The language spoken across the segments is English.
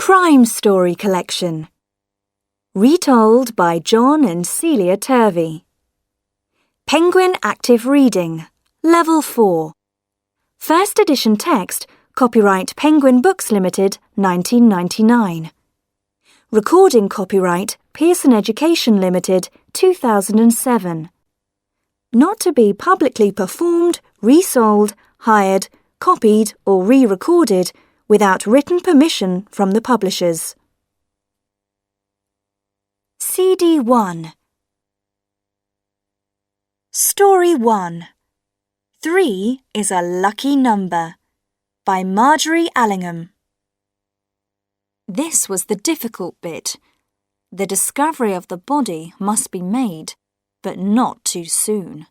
Crime Story Collection. Retold by John and Celia Turvey. Penguin Active Reading, Level 4. First edition text, copyright Penguin Books Limited, 1999. Recording copyright Pearson Education Limited, 2007. Not to be publicly performed, resold, hired, copied or re-recorded without written permission from the publishers. CD 1. Story 1. 3 is a Lucky Number by Marjorie Allingham. This was the difficult bit. The discovery of the body must be made, but not too soon.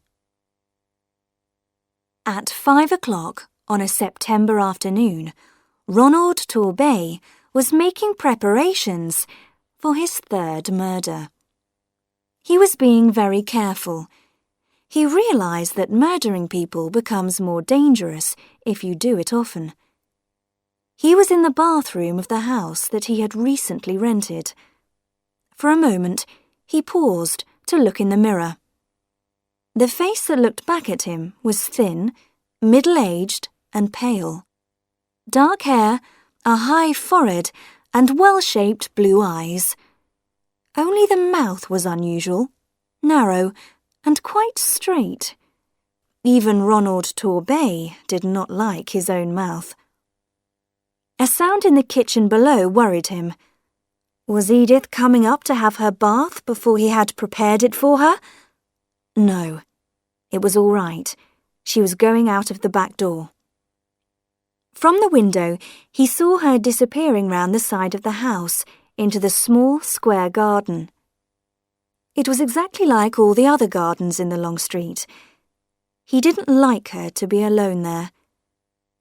At 5 o'clock on a September afternoon, Ronald Torbay was making preparations for his third murder. He was being very careful. He realized that murdering people becomes more dangerous if you do it often. He was in the bathroom of the house that he had recently rented. For a moment, he paused to look in the mirror. The face that looked back at him was thin, middle-aged, and pale. Dark hair, a high forehead, and well-shaped blue eyes. Only the mouth was unusual, narrow, and quite straight. Even Ronald Torbay did not like his own mouth. A sound in the kitchen below worried him. Was Edith coming up to have her bath before he had prepared it for her? No, it was all right. She was going out of the back door. From the window, he saw her disappearing round the side of the house into the small square garden. It was exactly like all the other gardens in the long street. He didn't like her to be alone there.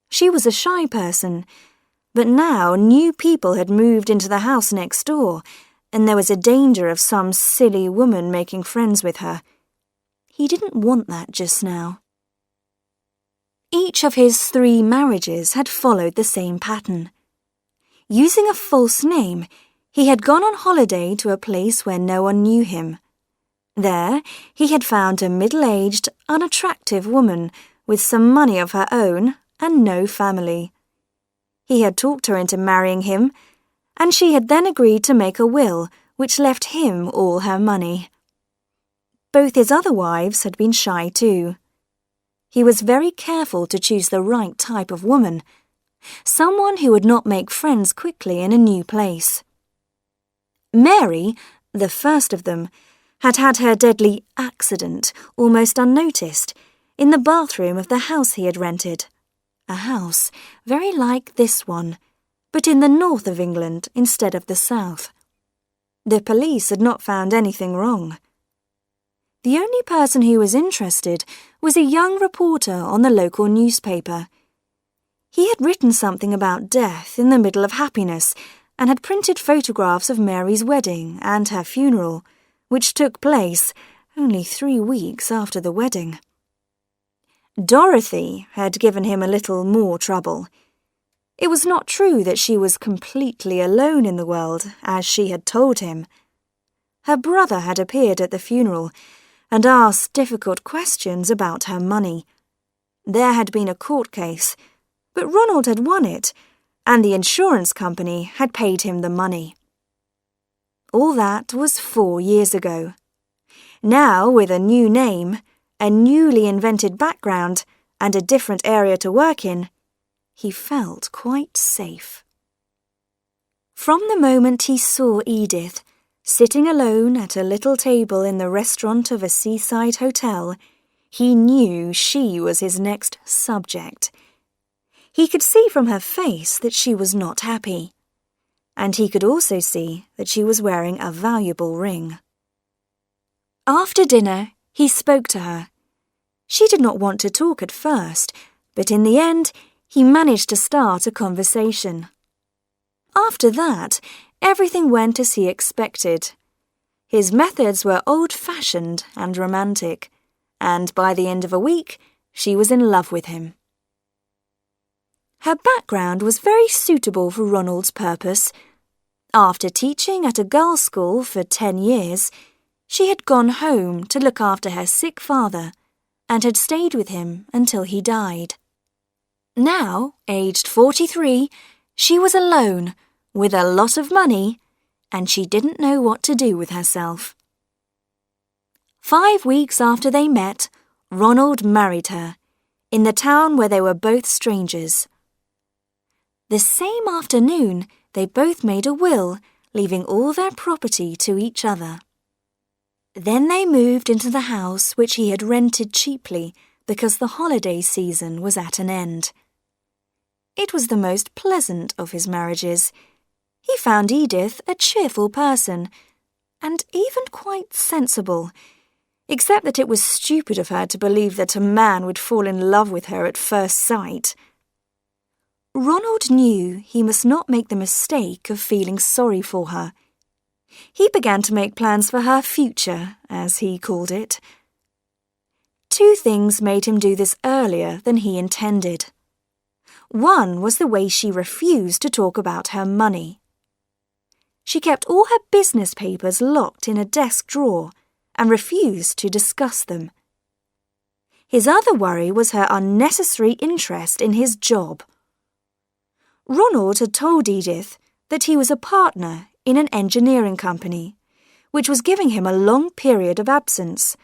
She was a shy person, but now new people had moved into the house next door, and there was a danger of some silly woman making friends with her. He didn't want that just now. Each of his 3 marriages had followed the same pattern. Using a false name, he had gone on holiday to a place where no one knew him. There, he had found a middle-aged, unattractive woman with some money of her own and no family. He had talked her into marrying him, and she had then agreed to make a will which left him all her money. Both his other wives had been shy too. He was very careful to choose the right type of woman, someone who would not make friends quickly in a new place. Mary, the first of them, had had her deadly accident almost unnoticed in the bathroom of the house he had rented, a house very like this one, but in the north of England instead of the south. The police had not found anything wrong. The only person who was interested was a young reporter on the local newspaper. He had written something about death in the middle of happiness and had printed photographs of Mary's wedding and her funeral, which took place only 3 weeks after the wedding. Dorothy had given him a little more trouble. It was not true that she was completely alone in the world, as she had told him. Her brother had appeared at the funeral and asked difficult questions about her money. There had been a court case, but Ronald had won it, and the insurance company had paid him the money. All that was 4 years ago. Now, with a new name, a newly invented background, and a different area to work in, he felt quite safe. From the moment he saw Edith, sitting alone at a little table in the restaurant of a seaside hotel, he knew she was his next subject. He could see from her face that she was not happy, and he could also see that she was wearing a valuable ring. After dinner, he spoke to her. She did not want to talk at first, but in the end, he managed to start a conversation. After that, everything went as he expected. His methods were old-fashioned and romantic, and by the end of a week, she was in love with him. Her background was very suitable for Ronald's purpose, After teaching at a girls' school for 10 years, she had gone home to look after her sick father and had stayed with him until he died. Now, aged 43, she was alone, with a lot of money, and she didn't know what to do with herself. 5 weeks after they met, Ronald married her, in the town where they were both strangers. The same afternoon, they both made a will, leaving all their property to each other. Then they moved into the house which he had rented cheaply because the holiday season was at an end. It was the most pleasant of his marriages. He found Edith a cheerful person, and even quite sensible, except that it was stupid of her to believe that a man would fall in love with her at first sight. Ronald knew he must not make the mistake of feeling sorry for her. He began to make plans for her future, as he called it. 2 things made him do this earlier than he intended. One was the way she refused to talk about her money. She kept all her business papers locked in a desk drawer and refused to discuss them. His other worry was her unnecessary interest in his job. Ronald had told Edith that he was a partner in an engineering company, which was giving him a long period of absence.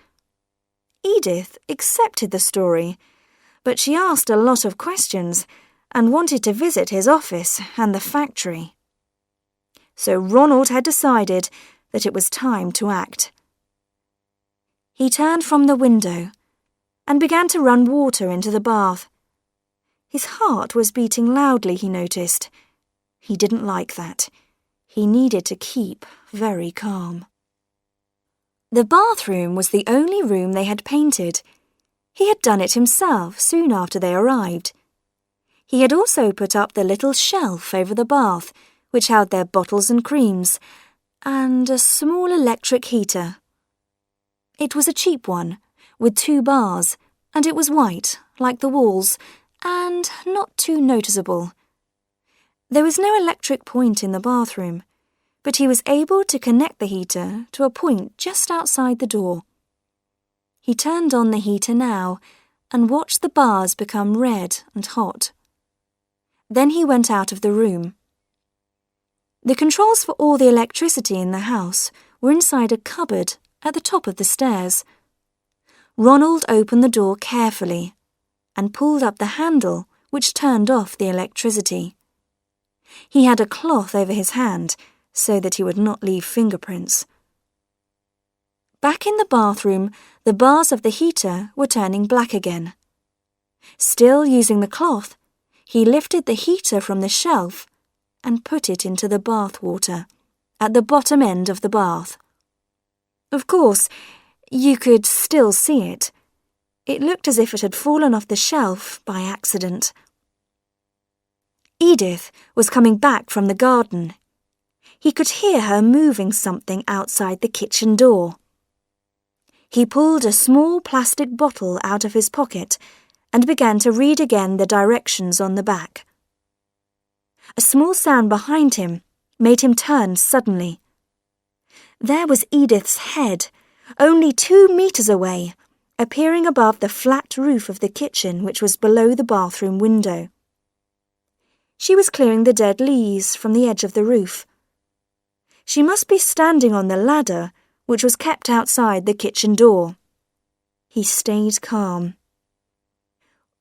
Edith accepted the story, but she asked a lot of questions and wanted to visit his office and the factory. So Ronald had decided that it was time to act. He turned from the window and began to run water into the bath. His heart was beating loudly, he noticed. He didn't like that. He needed to keep very calm. The bathroom was the only room they had painted. He had done it himself soon after they arrived. He had also put up the little shelf over the bath, which held their bottles and creams, and a small electric heater. It was a cheap one, with 2 bars, and it was white, like the walls, and not too noticeable. There was no electric point in the bathroom, but he was able to connect the heater to a point just outside the door. He turned on the heater now and watched the bars become red and hot. Then he went out of the room. The controls for all the electricity in the house were inside a cupboard at the top of the stairs. Ronald opened the door carefully and pulled up the handle which turned off the electricity. He had a cloth over his hand so that he would not leave fingerprints. Back in the bathroom, the bars of the heater were turning black again. Still using the cloth, he lifted the heater from the shelf and put it into the bath water at the bottom end of the bath. Of course, you could still see it. It looked as if it had fallen off the shelf by accident. Edith was coming back from the garden. He could hear her moving something outside the kitchen door. He pulled a small plastic bottle out of his pocket and began to read again the directions on the back. A small sound behind him made him turn suddenly. There was Edith's head, only 2 meters away, appearing above the flat roof of the kitchen which was below the bathroom window. She was clearing the dead leaves from the edge of the roof. She must be standing on the ladder, which was kept outside the kitchen door. He stayed calm.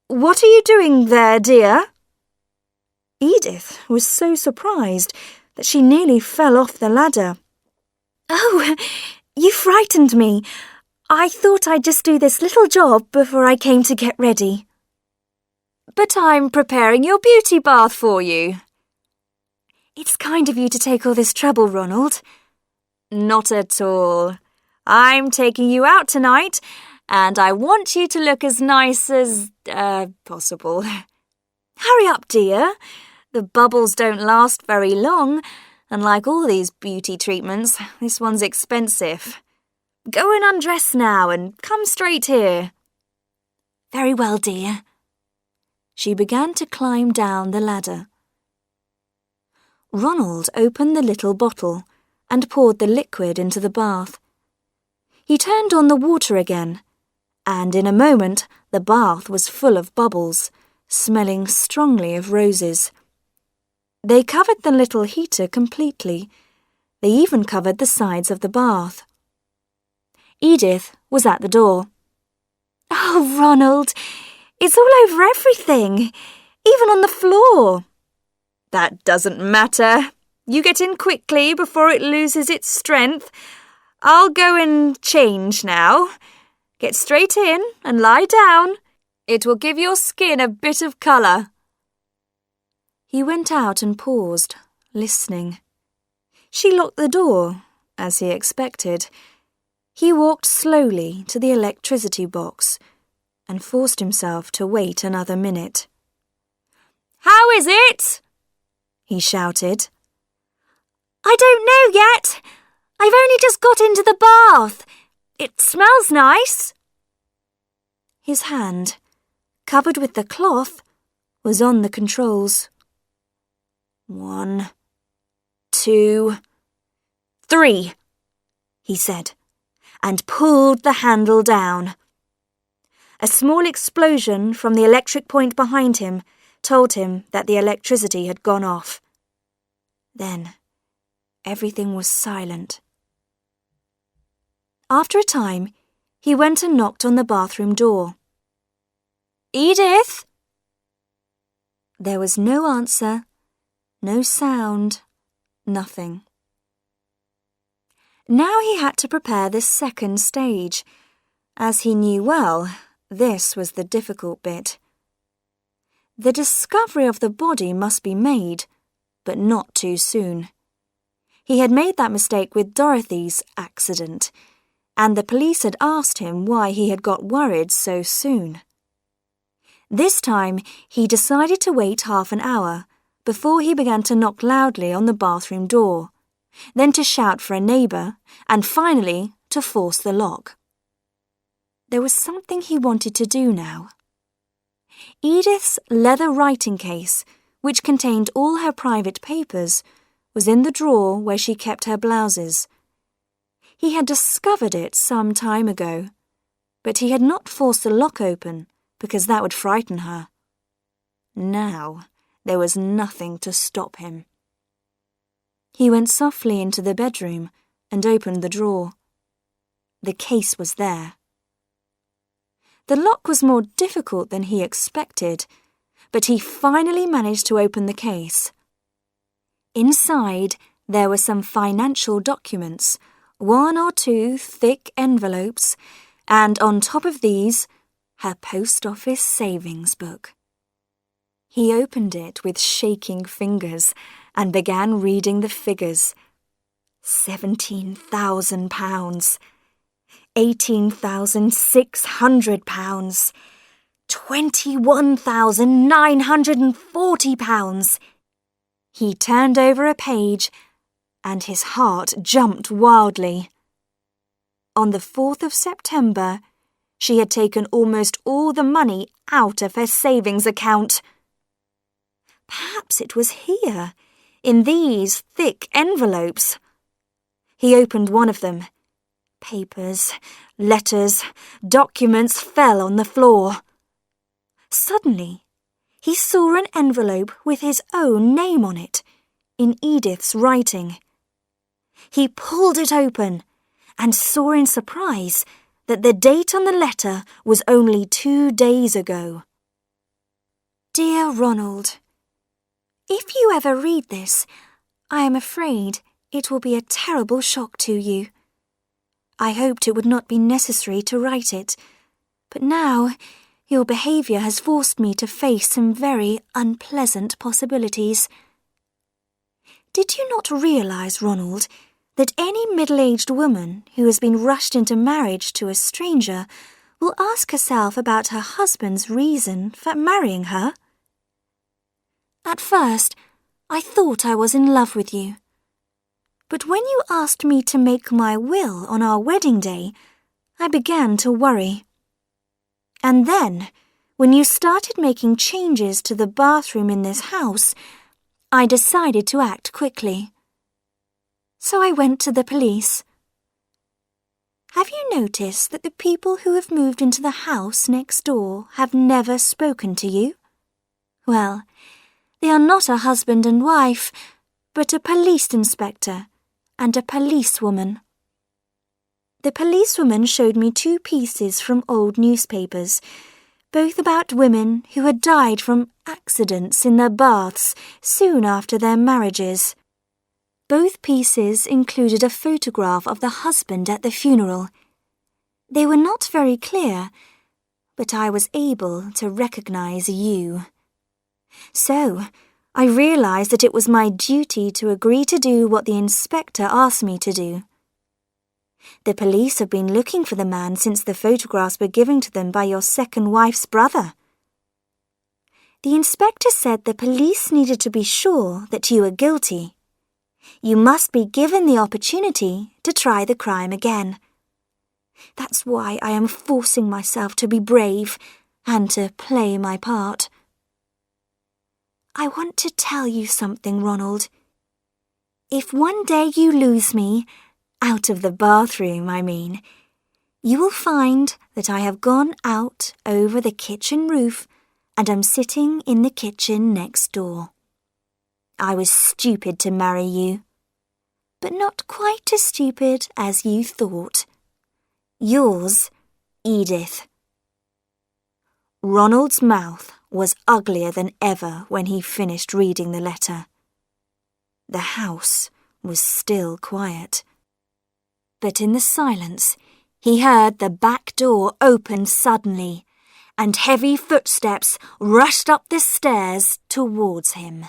"What are you doing there, dear?" Edith was so surprised that she nearly fell off the ladder. "Oh, you frightened me. I thought I'd just do this little job before I came to get ready." "But I'm preparing your beauty bath for you." "It's kind of you to take all this trouble, Ronald." "Not at all. I'm taking you out tonight, and I want you to look as nice as, possible. Hurry up, dear. The bubbles don't last very long, and like all these beauty treatments, this one's expensive. Go and undress now and come straight here." "Very well, dear." She began to climb down the ladder. Ronald opened the little bottle and poured the liquid into the bath. He turned on the water again, and in a moment the bath was full of bubbles, smelling strongly of roses. They covered the little heater completely. They even covered the sides of the bath. Edith was at the door. "Oh, Ronald, it's all over everything, even on the floor." "That doesn't matter. You get in quickly before it loses its strength. I'll go and change now. Get straight in and lie down. It will give your skin a bit of colour." He went out and paused, listening. She locked the door, as he expected. He walked slowly to the electricity box and forced himself to wait another minute. "How is it?" he shouted. "I don't know yet. I've only just got into the bath. It smells nice." His hand, covered with the cloth, was on the controls. 1, 2, 3, he said, and pulled the handle down. A small explosion from the electric point behind him told him that the electricity had gone off. Then, everything was silent. After a time, he went and knocked on the bathroom door. "Edith?" There was no answer, no sound, nothing. Now he had to prepare the second stage. As he knew well, this was the difficult bit. The discovery of the body must be made, but not too soon. He had made that mistake with Dorothy's accident, and the police had asked him why he had got worried so soon. This time, he decided to wait half an hour before he began to knock loudly on the bathroom door, then to shout for a neighbour, and finally to force the lock. There was something he wanted to do now. Edith's leather writing case, which contained all her private papers, was in the drawer where she kept her blouses. He had discovered it some time ago, but he had not forced the lock open because that would frighten her. Now there was nothing to stop him. He went softly into the bedroom and opened the drawer. The case was there. The lock was more difficult than he expected, but he finally managed to open the case. Inside, there were some financial documents, 1 or 2 thick envelopes, and on top of these, her post office savings book. He opened it with shaking fingers and began reading the figures. £17,000, £18,600, £21,940. He turned over a page, and his heart jumped wildly. On the 4th of September, she had taken almost all the money out of her savings account. Perhaps it was here, in these thick envelopes. He opened one of them. Papers, letters, documents fell on the floor. Suddenly, he saw an envelope with his own name on it, in Edith's writing. He pulled it open and saw in surprise that the date on the letter was only 2 days ago. Dear Ronald, if you ever read this, I am afraid it will be a terrible shock to you. I hoped it would not be necessary to write it, but now your behaviour has forced me to face some very unpleasant possibilities. Did you not realise, Ronald, that any middle-aged woman who has been rushed into marriage to a stranger will ask herself about her husband's reason for marrying her? At first, I thought I was in love with you. But when you asked me to make my will on our wedding day, I began to worry. And then, when you started making changes to the bathroom in this house, I decided to act quickly. So I went to the police. Have you noticed that the people who have moved into the house next door have never spoken to you? Well, they are not a husband and wife, but a police inspector and a policewoman. The policewoman showed me 2 pieces from old newspapers, both about women who had died from accidents in their baths soon after their marriages. Both pieces included a photograph of the husband at the funeral. They were not very clear, but I was able to recognize you. So, I realized that it was my duty to agree to do what the inspector asked me to do. The police have been looking for the man since the photographs were given to them by your second wife's brother. The inspector said the police needed to be sure that you were guilty. You must be given the opportunity to try the crime again. That's why I am forcing myself to be brave and to play my part. I want to tell you something, Ronald. If one day you lose me, out of the bathroom, I mean, you will find that I have gone out over the kitchen roof and am sitting in the kitchen next door. I was stupid to marry you, but not quite as stupid as you thought. Yours, Edith. Ronald's mouth was uglier than ever when he finished reading the letter. The house was still quiet. But in the silence, he heard the back door open suddenly, and heavy footsteps rushed up the stairs towards him.